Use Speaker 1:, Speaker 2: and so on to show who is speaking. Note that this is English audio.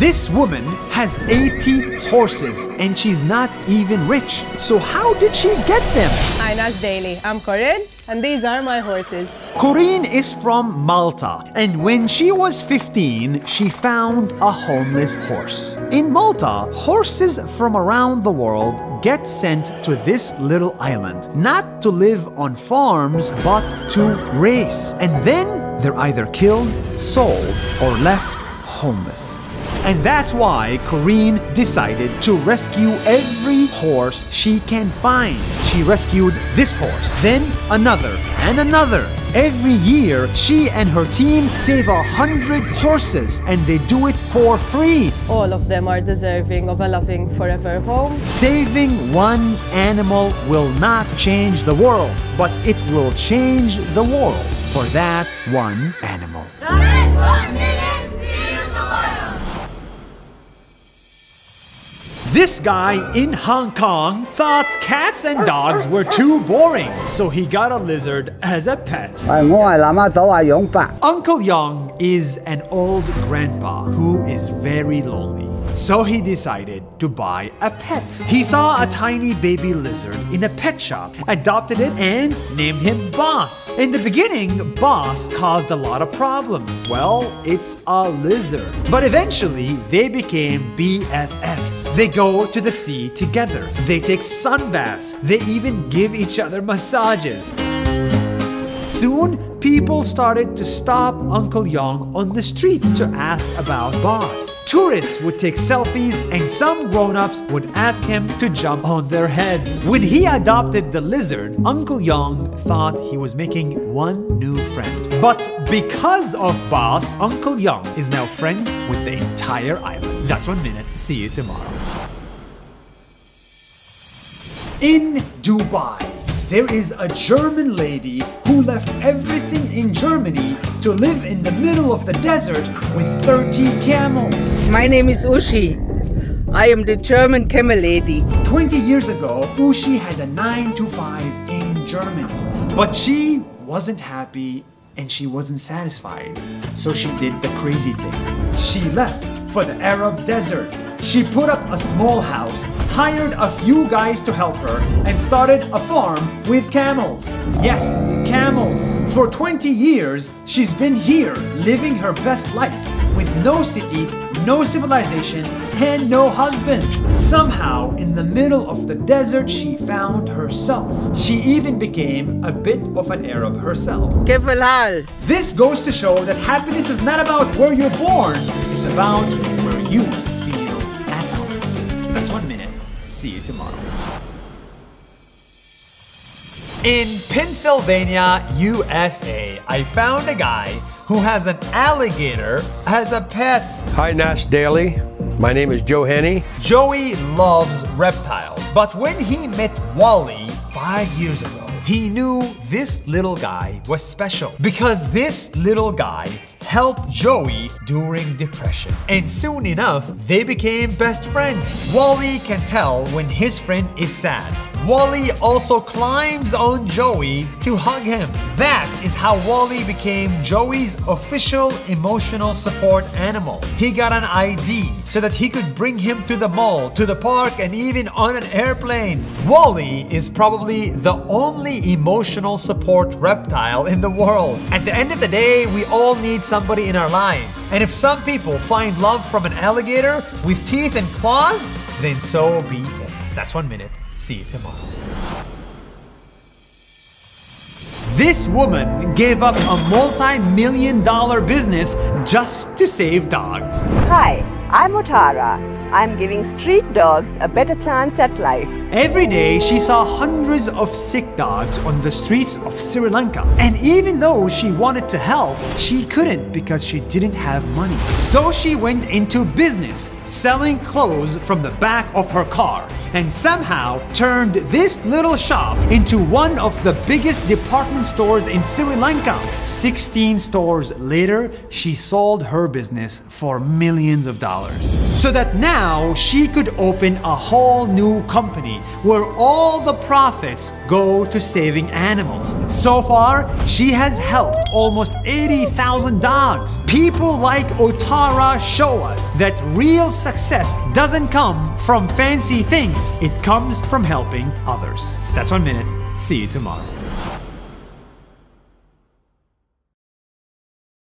Speaker 1: This woman has 80 horses and she's not even rich. So how did she get them?
Speaker 2: Hi, Nas Daily. I'm Corinne, and these are my horses.
Speaker 1: Corinne is from Malta, and when she was 15, she found a homeless horse. In Malta, horses from around the world get sent to this little island, not to live on farms, but to race. And then they're either killed, sold, or left homeless. And that's why Corinne decided to rescue every horse she can find. She rescued this horse, then another, and another. Every year, she and her team save 100 horses, and they do it for free.
Speaker 2: All of them are deserving of a loving forever home.
Speaker 1: Saving one animal will not change the world, but it will change the world for that one animal. This guy in Hong Kong thought cats and dogs were too boring, so he got a lizard as a pet. Uncle Yong is an old grandpa who is very lonely. So he decided to buy a pet. He saw a tiny baby lizard in a pet shop, adopted it, and named him Boss. In the beginning, Boss caused a lot of problems. Well, it's a lizard. But eventually, they became BFFs. They go to the sea together. They take sunbaths. They even give each other massages. Soon, people started to stop Uncle Yong on the street to ask about Boss. Tourists would take selfies, and some grown-ups would ask him to jump on their heads. When he adopted the lizard, Uncle Yong thought he was making one new friend. But because of Boss, Uncle Yong is now friends with the entire island. That's 1 minute. See you tomorrow. In Dubai, there is a German lady who left everything in Germany to live in the middle of the desert with 30 camels.
Speaker 3: My name is Uschi. I am the German camel lady.
Speaker 1: 20 years ago, Uschi had a 9-to-5 in Germany. But she wasn't happy and she wasn't satisfied. So she did the crazy thing. She left for the Arab desert. She put up a small house, hired a few guys to help her, and started a farm with camels. Yes, camels. For 20 years, she's been here, living her best life, with no city, no civilization, and no husband. Somehow, in the middle of the desert, she found herself. She even became a bit of an Arab herself. This goes to show that happiness is not about where you're born, it's about where you feel at home. That's 1 minute. See you tomorrow. In Pennsylvania, USA, I found a guy who has an alligator as a pet.
Speaker 4: Hi, Nas Daily. My name is Joe Henney.
Speaker 1: Joey loves reptiles, but when he met Wally 5 years ago, he knew this little guy was special because this little guy helped Joey during depression. And soon enough, they became best friends. Wally can tell when his friend is sad. Wally also climbs on Joey to hug him. That is how Wally became Joey's official emotional support animal. He got an ID so that he could bring him to the mall, to the park, and even on an airplane. Wally is probably the only emotional support reptile in the world. At the end of the day, we all need somebody in our lives. And if some people find love from an alligator with teeth and claws, then so be it. That's 1 minute. See you tomorrow. This woman gave up a multi-million-dollar business just to save dogs.
Speaker 5: Hi, I'm Otara. I'm giving street dogs a better chance at life.
Speaker 1: Every day, she saw hundreds of sick dogs on the streets of Sri Lanka. And even though she wanted to help, she couldn't because she didn't have money. So she went into business, selling clothes from the back of her car, and somehow turned this little shop into one of the biggest department stores in Sri Lanka. 16 stores later, she sold her business for millions of dollars. So that now now she could open a whole new company where all the profits go to saving animals. So far, she has helped almost 80,000 dogs. People like Otara show us that real success doesn't come from fancy things. It comes from helping others. That's 1 minute. See you tomorrow.